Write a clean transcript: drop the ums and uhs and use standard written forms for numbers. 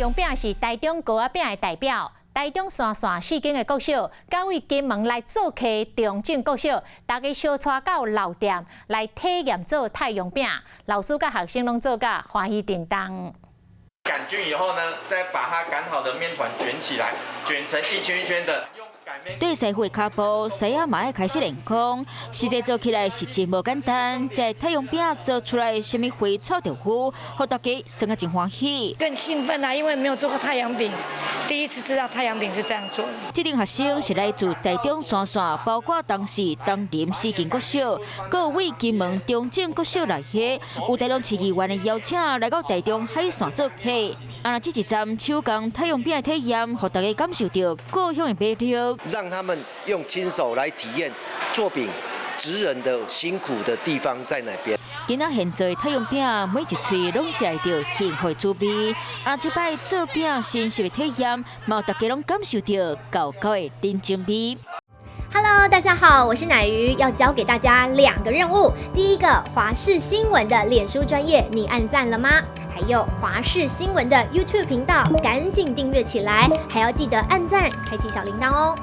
用饼是台中糕仔饼的代表。台中线线4间的国小，敢为金门来做客中正国小，大家相带到老店来体验做太阳饼。老师甲学生拢做甲欢喜叮当。擀均以后呢，再把它擀好的面团卷起来，卷成一圈一圈的。 对师傅脚步，西仔嘛要开始练功。实际做起来是真无简单，这太阳饼做出来，什么花草豆腐，让大家生个真欢喜。更兴奋啊，因为没有做过太阳饼，第一次知道太阳饼是这样做的。这群学生是来自台中线线，包括当时东林4间国小，各位金门中正国小来遐，有台中市议员的邀请来到台中海线做客。啊，这一站手工太阳饼的体验，让大家感受到故乡的美丽。 让他们用亲手来体验做饼职人的辛苦的地方在哪边。今仔现在太阳饼每一喙拢食到幸福滋味，啊，这摆做饼新鲜的体验，让大家拢感受到高高的人情味。 Hello， 大家好，我是乃瑜，要教给大家2个任务。第一个，华视新闻的脸书专页，你按赞了吗？还有华视新闻的 YouTube 频道，赶紧订阅起来，还要记得按赞，开启小铃铛哦。